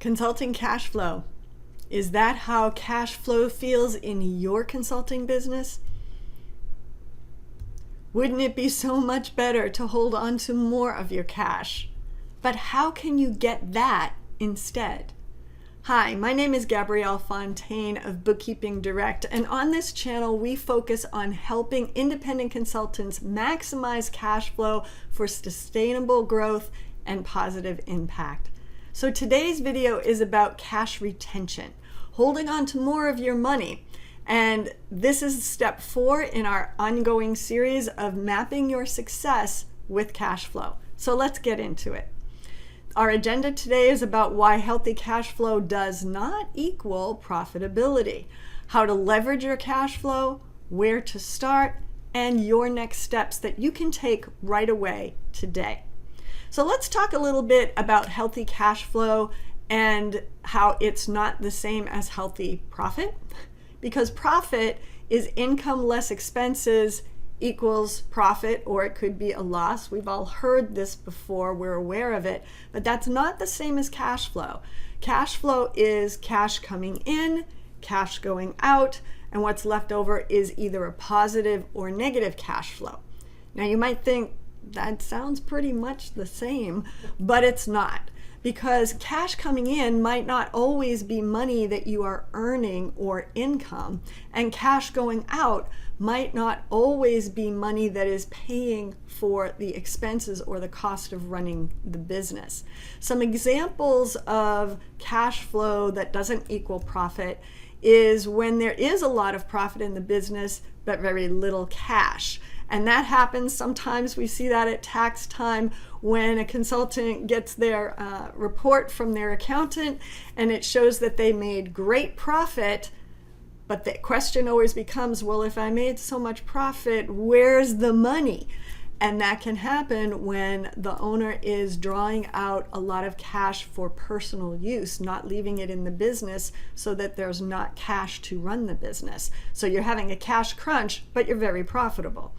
Consulting cash flow. Is that how cash flow feels in your consulting business? Wouldn't it be so much better to hold on to more of your cash? But how can you get that instead? Hi, my name is Gabrielle Fontaine of Bookkeeping Direct, and on this channel we focus on helping independent consultants maximize cash flow for sustainable growth and positive impact. So today's video is about cash retention, holding on to more of your money. And this is step 4 in our ongoing series of mapping your success with cash flow. So let's get into it. Our agenda today is about why healthy cash flow does not equal profitability, how to leverage your cash flow, where to start, and your next steps that you can take right away today. So let's talk a little bit about healthy cash flow and how it's not the same as healthy profit, because profit is income less expenses equals profit, or it could be a loss. We've all heard this before, we're aware of it, but that's not the same as cash flow. Cash flow is cash coming in, cash going out, and what's left over is either a positive or negative cash flow. Now you might think that sounds pretty much the same, but it's not. Because cash coming in might not always be money that you are earning or income, and cash going out might not always be money that is paying for the expenses or the cost of running the business. Some examples of cash flow that doesn't equal profit is when there is a lot of profit in the business but very little cash. And that happens sometimes. We see that at tax time when a consultant gets their report from their accountant and it shows that they made great profit, but the question always becomes, well, if I made so much profit, where's the money? And that can happen when the owner is drawing out a lot of cash for personal use, not leaving it in the business so that there's not cash to run the business. So you're having a cash crunch, but you're very profitable.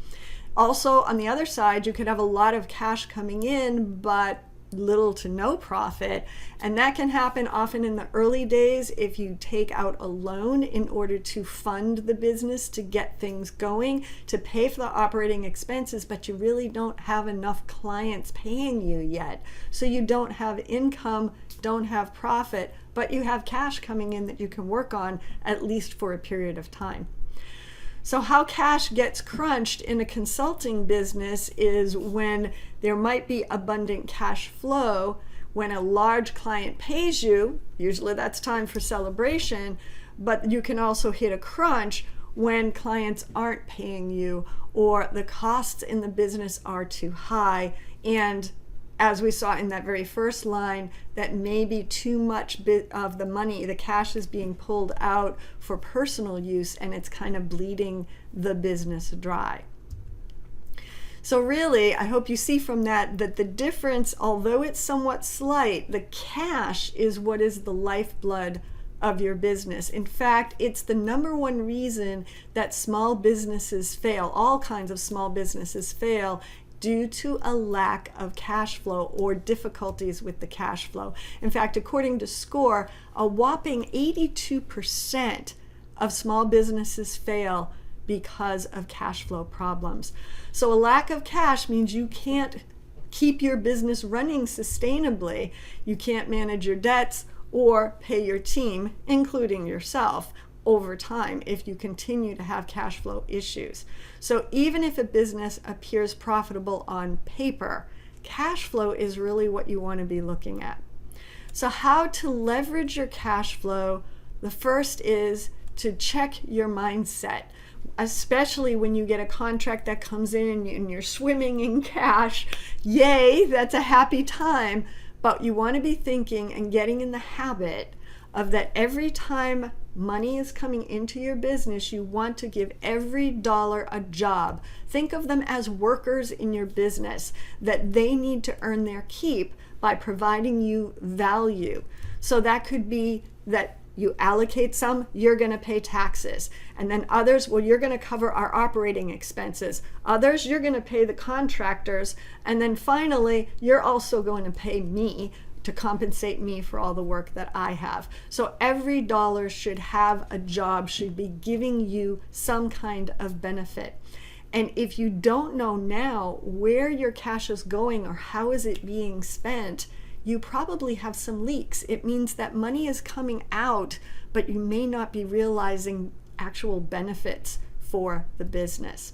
Also, on the other side, you could have a lot of cash coming in, but little to no profit. And that can happen often in the early days if you take out a loan in order to fund the business, to get things going, to pay for the operating expenses, but you really don't have enough clients paying you yet. So you don't have income, don't have profit, but you have cash coming in that you can work on at least for a period of time. So how cash gets crunched in a consulting business is when there might be abundant cash flow, when a large client pays you, usually that's time for celebration, but you can also hit a crunch when clients aren't paying you or the costs in the business are too high, and as we saw in that very first line, that maybe too much of the money, the cash is being pulled out for personal use and it's kind of bleeding the business dry. So really, I hope you see from that the difference, although it's somewhat slight, the cash is what is the lifeblood of your business. In fact, it's the #1 reason that small businesses fail, all kinds of small businesses fail, due to a lack of cash flow or difficulties with the cash flow. In fact, according to SCORE, a whopping 82% of small businesses fail because of cash flow problems. So a lack of cash means you can't keep your business running sustainably. You can't manage your debts or pay your team, including yourself, over time if you continue to have cash flow issues. So even if a business appears profitable on paper, cash flow is really what you want to be looking at. So how to leverage your cash flow? The first is to check your mindset, especially when you get a contract that comes in and you're swimming in cash. Yay, that's a happy time, but you want to be thinking and getting in the habit of that every time money is coming into your business, you want to give every dollar a job. Think of them as workers in your business, that they need to earn their keep by providing you value. So that could be that You allocate some, you're going to pay taxes. And then others, well, you're going to cover our operating expenses. Others, you're going to pay the contractors. And then finally, you're also going to pay me to compensate me for all the work that I have. So every dollar should have a job, should be giving you some kind of benefit. And if you don't know now where your cash is going or how is it being spent, you probably have some leaks. It means that money is coming out, but you may not be realizing actual benefits for the business.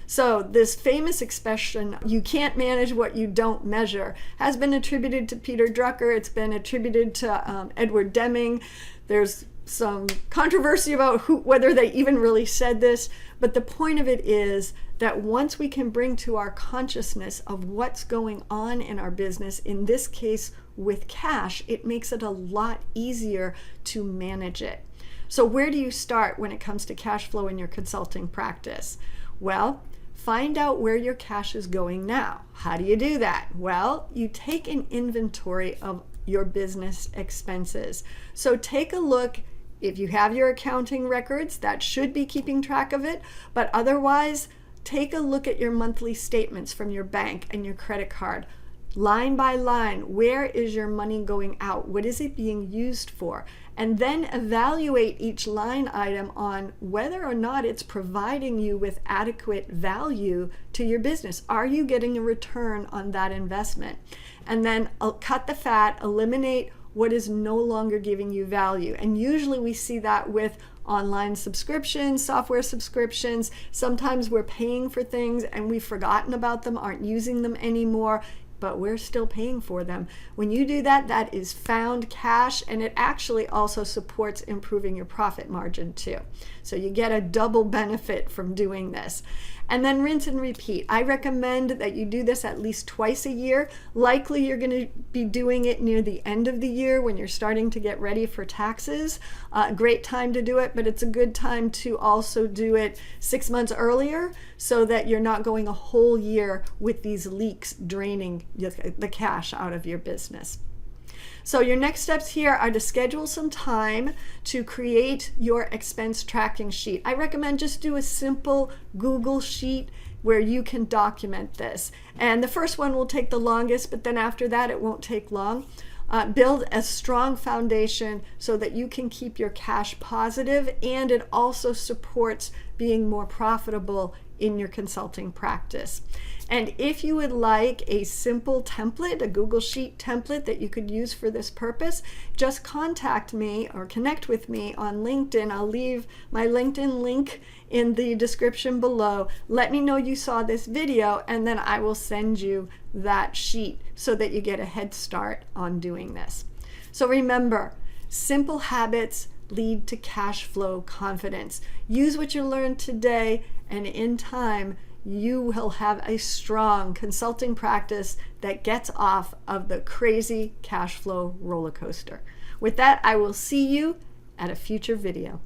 So this famous expression, you can't manage what you don't measure, has been attributed to Peter Drucker. It's been attributed to Edward Deming. There's some controversy about whether they even really said this, but the point of it is that once we can bring to our consciousness of what's going on in our business, in this case with cash, it makes it a lot easier to manage it. So where do you start when it comes to cash flow in your consulting practice? Well, find out where your cash is going now. How do you do that? Well, you take an inventory of your business expenses. So take a look. If you have your accounting records, that should be keeping track of it. But otherwise, take a look at your monthly statements from your bank and your credit card. Line by line, where is your money going out? What is it being used for? And then evaluate each line item on whether or not it's providing you with adequate value to your business. Are you getting a return on that investment? And then cut the fat, eliminate what is no longer giving you value. And usually we see that with online subscriptions, software subscriptions. Sometimes we're paying for things and we've forgotten about them, aren't using them anymore, but we're still paying for them. When you do that, that is found cash, and it actually also supports improving your profit margin too. So you get a double benefit from doing this. And then rinse and repeat. I recommend that you do this at least twice a year. Likely you're going to be doing it near the end of the year when you're starting to get ready for taxes. Great time to do it, but it's a good time to also do it 6 months earlier so that you're not going a whole year with these leaks draining the cash out of your business. So your next steps here are to schedule some time to create your expense tracking sheet. I recommend just do a simple Google sheet where you can document this. And the first one will take the longest, but then after that it won't take long. Build a strong foundation so that you can keep your cash positive, and it also supports being more profitable in your consulting practice. And if you would like a simple template, a Google Sheet template that you could use for this purpose, just contact me or connect with me on LinkedIn. I'll leave my LinkedIn link in the description below. Let me know you saw this video, and then I will send you that sheet so that you get a head start on doing this. So remember, simple habits lead to cash flow confidence. Use what you learned today, and in time, you will have a strong consulting practice that gets off of the crazy cash flow roller coaster. With that, I will see you at a future video.